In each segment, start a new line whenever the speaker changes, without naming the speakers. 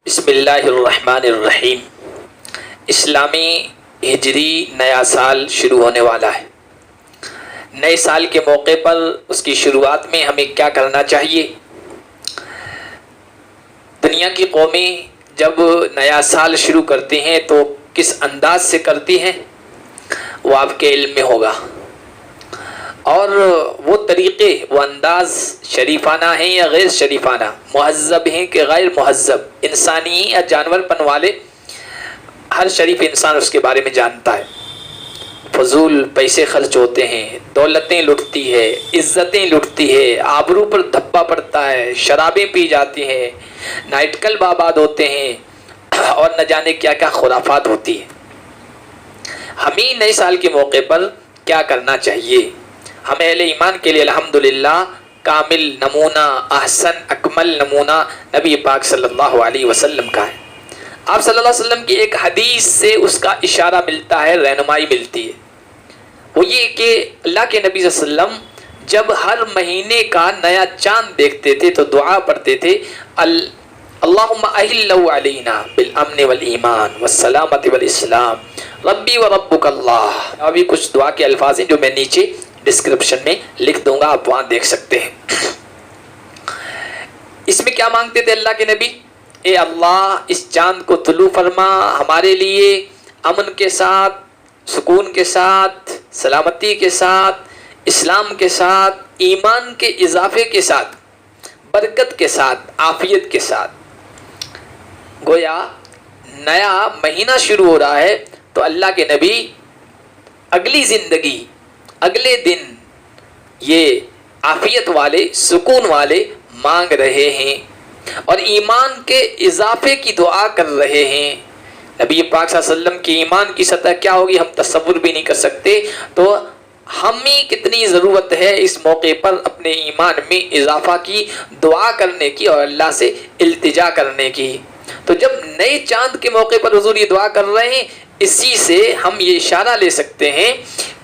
بسم اللہ الرحمن الرحیم۔ اسلامی ہجری نیا سال شروع ہونے والا ہے۔ نئے سال کے موقع پر اس کی شروعات میں ہمیں کیا کرنا چاہیے؟ دنیا کی قومیں جب نیا سال شروع کرتے ہیں تو کس انداز سے کرتی ہیں وہ آپ کے علم میں ہوگا، اور وہ طریقے، وہ انداز شریفانہ ہیں یا غیر شریفانہ، مہذب ہیں کہ غیر مہذب، انسانی یا جانور پن والے، ہر شریف انسان اس کے بارے میں جانتا ہے۔ فضول پیسے خرچ ہوتے ہیں، دولتیں لٹتی ہے، عزتیں لٹتی ہے، آبرو پر دھبا پڑتا ہے، شرابیں پی جاتی ہیں، نائٹ کلب آباد ہوتے ہیں، اور نہ جانے کیا کیا خرافات ہوتی ہے۔ ہمیں نئے سال کے موقع پر کیا کرنا چاہیے؟ ہمیں اہل ایمان کے لیے الحمدللہ کامل نمونہ، احسن اکمل نمونہ نبی پاک صلی اللہ علیہ وسلم کا ہے۔ آپ صلی اللہ علیہ وسلم کی ایک حدیث سے اس کا اشارہ ملتا ہے، رہنمائی ملتی ہے۔ وہ یہ کہ اللہ کے نبی صلی اللہ علیہ وسلم جب ہر مہینے کا نیا چاند دیکھتے تھے تو دعا پڑھتے تھے، اللہم اہلو علینا بالامن والایمان والسلامت والاسلام ربی و ربک اللہ۔ ابھی کچھ دعا کے الفاظ ہیں جو میں نیچے ڈسکرپشن میں لکھ دوں گا، آپ وہاں دیکھ سکتے ہیں۔ اس میں کیا مانگتے تھے اللہ کے نبی؟ اے اللہ، اس چاند کو طلوع فرما، ہمارے لیے امن کے ساتھ، سکون کے ساتھ، سلامتی کے ساتھ، اسلام کے ساتھ، ایمان کے اضافے کے ساتھ، برکت کے ساتھ، عافیت کے ساتھ۔ گویا نیا مہینہ شروع ہو رہا ہے تو اللہ کے نبی اگلی زندگی، اگلے دن یہ عافیت والے، سکون والے مانگ رہے ہیں اور ایمان کے اضافے کی دعا کر رہے ہیں۔ نبی پاک صلی اللہ علیہ وسلم کی ایمان کی سطح کیا ہوگی ہم تصور بھی نہیں کر سکتے، تو ہمیں کتنی ضرورت ہے اس موقع پر اپنے ایمان میں اضافہ کی، دعا کرنے کی اور اللہ سے التجا کرنے کی۔ تو جب نئے چاند کے موقع پر حضور یہ دعا کر رہے ہیں، اسی سے ہم یہ اشارہ لے سکتے ہیں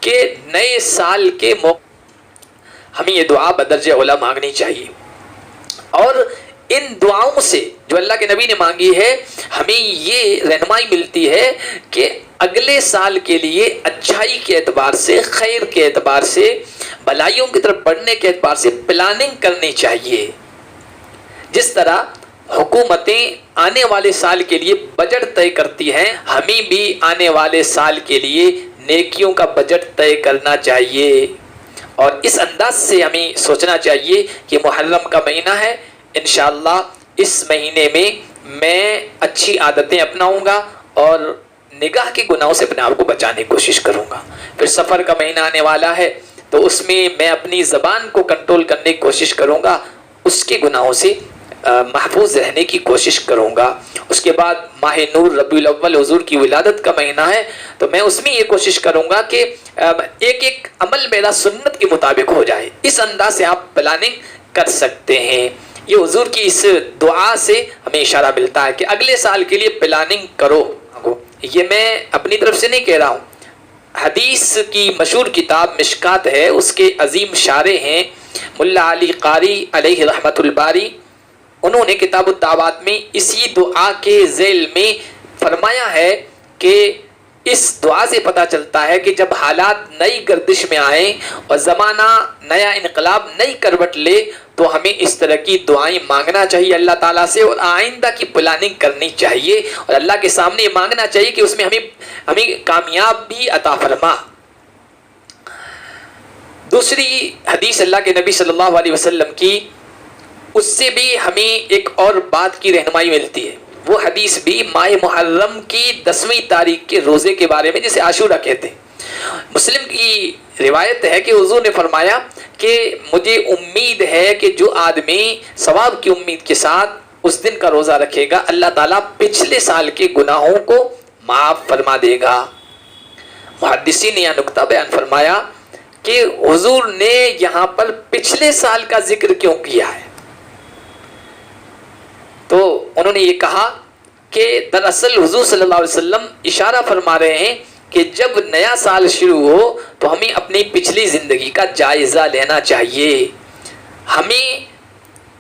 کہ نئے سال کے موقع ہمیں یہ دعا بدرجہ اولیٰ مانگنی چاہیے، اور ان دعاؤں سے جو اللہ کے نبی نے مانگی ہے ہمیں یہ رہنمائی ملتی ہے کہ اگلے سال کے لیے اچھائی کے اعتبار سے، خیر کے اعتبار سے، بھلائیوں کی طرف بڑھنے کے اعتبار سے پلاننگ کرنی چاہیے۔ جس طرح حکومتیں آنے والے سال کے لیے بجٹ طے کرتی ہیں، ہمیں بھی آنے والے سال کے لیے نیکیوں کا بجٹ طے کرنا چاہیے، اور اس انداز سے ہمیں سوچنا چاہیے کہ محرم کا مہینہ ہے، انشاءاللہ اس مہینے میں اچھی عادتیں اپناؤں گا اور نگاہ کے گناہوں سے اپنے آپ کو بچانے کی کوشش کروں گا۔ پھر سفر کا مہینہ آنے والا ہے تو اس میں اپنی زبان کو کنٹرول کرنے کی کوشش کروں گا، اس کے گناہوں سے محفوظ رہنے کی کوشش کروں گا۔ اس کے بعد ماہ نور ربیع الاول حضور کی ولادت کا مہینہ ہے تو میں اس میں یہ کوشش کروں گا کہ ایک ایک عمل میرا سنت کے مطابق ہو جائے۔ اس انداز سے آپ پلاننگ کر سکتے ہیں۔ یہ حضور کی اس دعا سے ہمیں اشارہ ملتا ہے کہ اگلے سال کے لیے پلاننگ کرو۔ یہ میں اپنی طرف سے نہیں کہہ رہا ہوں، حدیث کی مشہور کتاب مشکات ہے، اس کے عظیم شارح ہیں ملا علی قاری علیہ رحمت الباری۔ انہوں نے کتاب الدعوات میں اسی دعا کے ذیل میں فرمایا ہے کہ اس دعا سے پتہ چلتا ہے کہ جب حالات نئی گردش میں آئیں اور زمانہ نیا انقلاب نئی کروٹ لے تو ہمیں اس طرح کی دعائیں مانگنا چاہیے اللہ تعالیٰ سے، اور آئندہ کی پلاننگ کرنی چاہیے، اور اللہ کے سامنے یہ مانگنا چاہیے کہ اس میں ہمیں کامیاب بھی عطا فرما۔ دوسری حدیث اللہ کے نبی صلی اللہ علیہ وسلم کی، اس سے بھی ہمیں ایک اور بات کی رہنمائی ملتی ہے۔ وہ حدیث بھی ماہ محرم کی 10ویں تاریخ کے روزے کے بارے میں، جسے عاشورہ کہتے ہیں۔ مسلم کی روایت ہے کہ حضور نے فرمایا کہ مجھے امید ہے کہ جو آدمی ثواب کی امید کے ساتھ اس دن کا روزہ رکھے گا، اللہ تعالیٰ پچھلے سال کے گناہوں کو معاف فرما دے گا۔ محدثین نے یہ نکتہ بیان فرمایا کہ حضور نے یہاں پر پچھلے سال کا ذکر کیوں کیا ہے؟ تو انہوں نے یہ کہا کہ دراصل حضور صلی اللہ علیہ وسلم اشارہ فرما رہے ہیں کہ جب نیا سال شروع ہو تو ہمیں اپنی پچھلی زندگی کا جائزہ لینا چاہیے۔ ہمیں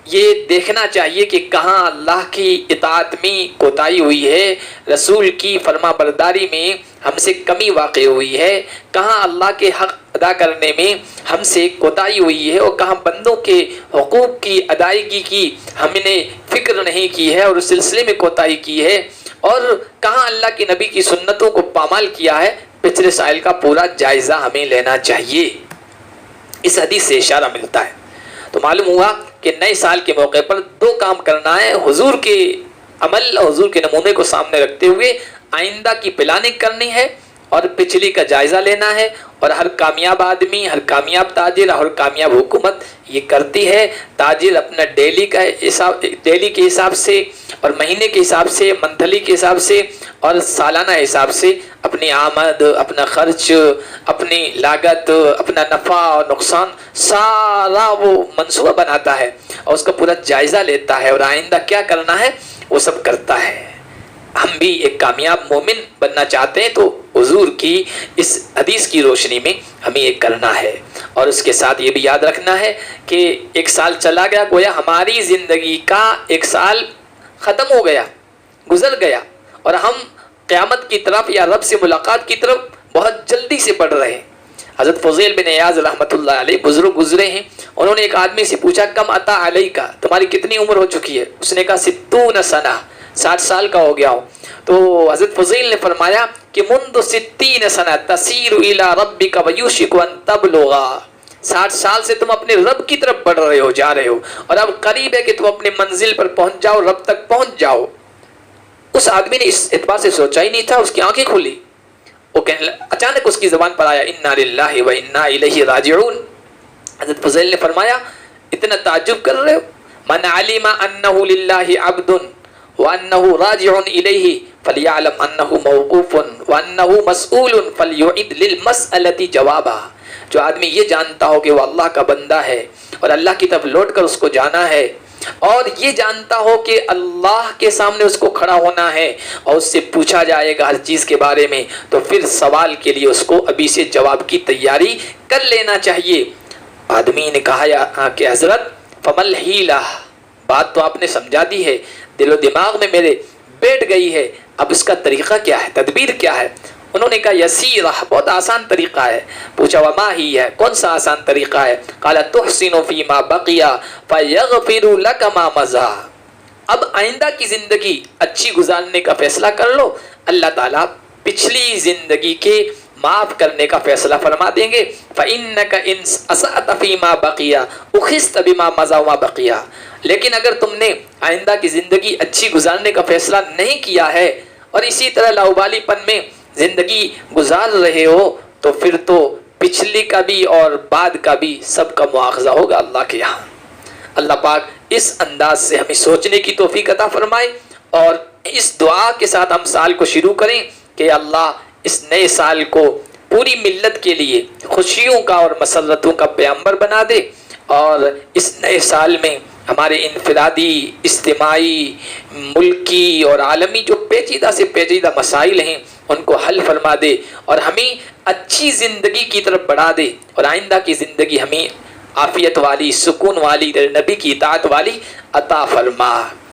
یہ دیکھنا چاہیے کہ کہاں اللہ کی اطاعت میں کوتاہی ہوئی ہے، رسول کی فرما برداری میں ہم سے کمی واقع ہوئی ہے، کہاں اللہ کے حق ادا کرنے میں ہم سے کوتاہی ہوئی ہے، اور کہاں بندوں کے حقوق کی ادائیگی کی ہم نے فکر نہیں کی ہے اور اس سلسلے میں کوتاہی کی ہے، اور کہاں اللہ کے نبی کی سنتوں کو پامال کیا ہے، پچھلے سائل کا پورا جائزہ ہمیں لینا چاہیے۔ اس حدیث سے اشارہ ملتا ہے۔ تو معلوم ہوا کہ نئے سال کے موقع پر دو کام کرنا ہے، حضور کے عمل اور حضور کے نمونے کو سامنے رکھتے ہوئے آئندہ کی پلاننگ کرنی ہے اور پچھلی کا جائزہ لینا ہے، اور ہر کامیاب آدمی، ہر کامیاب تاجر، ہر کامیاب حکومت یہ کرتی ہے۔ تاجر اپنا ڈیلی کے حساب سے اور مہینے کے حساب سے، منتھلی کے حساب سے اور سالانہ حساب سے اپنی آمد، اپنا خرچ، اپنی لاگت، اپنا نفع اور نقصان سارا وہ منصوبہ بناتا ہے اور اس کا پورا جائزہ لیتا ہے، اور آئندہ کیا کرنا ہے وہ سب کرتا ہے۔ ہم بھی ایک کامیاب مومن بننا چاہتے ہیں تو حضور کی اس حدیث کی روشنی میں ہمیں یہ کرنا ہے، اور اس کے ساتھ یہ بھی یاد رکھنا ہے کہ ایک سال چلا گیا، گویا ہماری زندگی کا ایک سال ختم ہو گیا، گزر گیا، اور ہم قیامت کی طرف یا رب سے ملاقات کی طرف بہت جلدی سے بڑھ رہے ہیں۔ حضرت فضیل بن عیاض رحمۃ اللہ علیہ بزرگ گزرے ہیں، انہوں نے ایک آدمی سے پوچھا کم عطا علیہ کا، تمہاری کتنی عمر ہو چکی ہے؟ اس نے کہا 60 سنہ، 60 سال کا ہو گیا ہوں۔ تو حضرت فضیل نے فرمایا کہ منذ 60 سنہ تسیر الی ربک ویوشک ان تبلغا، 60 سال سے تم اپنے رب کی طرف بڑھ رہے ہو، جا رہے ہو، اور اب قریب ہے کہ تم اپنے منزل پر پہنچ جاؤ، رب تک پہنچ جاؤ۔ اس آدمی نے اس اعتبار سے سوچا ہی نہیں تھا، اس کی آنکھیں کھلی، وہ کہنے اچانک اس کی زبان پر آیا انا للہ و انا الیہ راجعون۔ حضرت فضیل نے فرمایا اتنا تعجب کر رہے ہو؟ من علم انہ للہ عبد وانہ راجع الیہ فلیعلم انہ موقوف وانہ مسئول فلیعد للمسألۃ جوابا۔ جو آدمی یہ جانتا ہو کہ وہ اللہ کا بندہ ہے اور اللہ کی طرف لوٹ کر اس کو جانا ہے، اور یہ جانتا ہو کہ اللہ کے سامنے اس کو کھڑا ہونا ہے اور اس سے پوچھا جائے گا ہر چیز کے بارے میں، تو پھر سوال کے لیے اس کو ابھی سے جواب کی تیاری کر لینا چاہیے۔ آدمی نے کہا کہ حضرت فمل ہیلہ، بات تو آپ نے سمجھا دی ہے، دل و دماغ میں میرے بیٹھ گئی ہے، اب اس کا طریقہ کیا ہے، تدبیر کیا ہے؟ انہوں نے کہا یسیرہ، بہت آسان طریقہ ہے۔ پوچھا وما ہی ہے، کون سا آسان طریقہ ہے؟ قال تحسن فیما بقی فیغفر لک ما مضی، اب آئندہ کی زندگی اچھی گزارنے کا فیصلہ کر لو، اللہ تعالیٰ پچھلی زندگی کے معاف کرنے کا فیصلہ فرما دیں گے۔ فإنک ان اسأت فیما بقی اخذت بما مضی وما بقی، لیکن اگر تم نے آئندہ کی زندگی اچھی گزارنے کا فیصلہ نہیں کیا ہے اور اسی طرح لاؤبالی پن میں زندگی گزار رہے ہو، تو پھر تو پچھلی کا بھی اور بعد کا بھی سب کا مواخذہ ہوگا اللہ کے یہاں۔ اللہ پاک اس انداز سے ہمیں سوچنے کی توفیق عطا فرمائے، اور اس دعا کے ساتھ ہم سال کو شروع کریں کہ اللہ اس نئے سال کو پوری ملت کے لیے خوشیوں کا اور مسرتوں کا پیغمبر بنا دے، اور اس نئے سال میں ہمارے انفرادی، اجتماعی، ملکی اور عالمی جو پیچیدہ سے پیچیدہ مسائل ہیں ان کو حل فرما دے، اور ہمیں اچھی زندگی کی طرف بڑھا دے، اور آئندہ کی زندگی ہمیں عافیت والی، سکون والی، نبی کی اطاعت والی عطا فرما۔